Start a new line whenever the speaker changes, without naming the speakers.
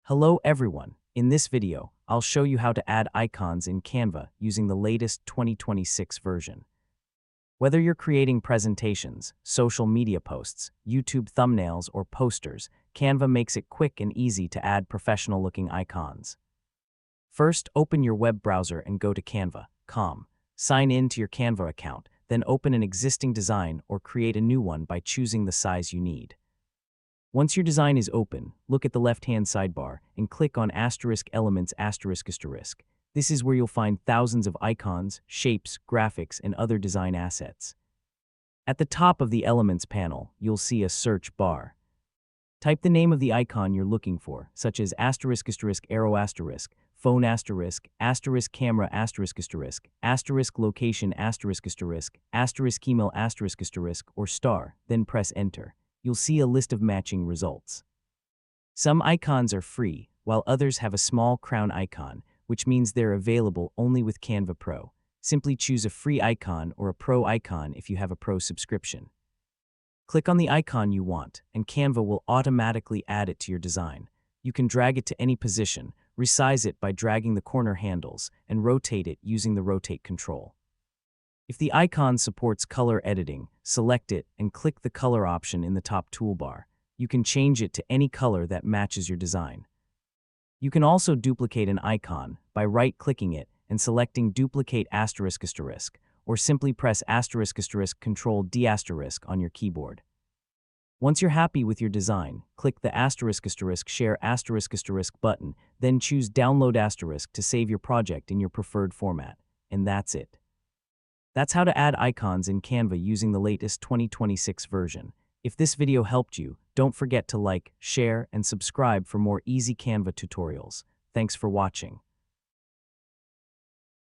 Hello everyone. In this video, I'll show you how to add icons in Canva using the latest 2026 version. Whether you're creating presentations, social media posts, YouTube thumbnails, or posters, Canva makes it quick and easy to add professional-looking icons. First, open your web browser and go to canva.com. Sign in to your Canva account, then open an existing design or create a new one by choosing the size you need. Once your design is open, look at the left-hand sidebar and click on *elements***. This is where you'll find thousands of icons, shapes, graphics, and other design assets. At the top of the Elements panel, you'll see a search bar. Type the name of the icon you're looking for, such as *arrow*, phone *camera *location *email or star, then press enter. You'll see a list of matching results. Some icons are free, while others have a small crown icon, which means they're available only with Canva Pro. Simply choose a free icon or a pro icon if you have a pro subscription. Click on the icon you want, and Canva will automatically add it to your design. You can drag it to any position, resize it by dragging the corner handles, and rotate it using the rotate control. If the icon supports color editing, select it and click the color option in the top toolbar. You can change it to any color that matches your design. You can also duplicate an icon by right-clicking it and selecting Duplicate ***, or simply press **Ctrl D** on your keyboard. Once you're happy with your design, click the **Share ** button, then choose Download * to save your project in your preferred format. And that's it. That's how to add icons in Canva using the latest 2026 version. If this video helped you, don't forget to like, share, and subscribe for more easy Canva tutorials. Thanks for watching.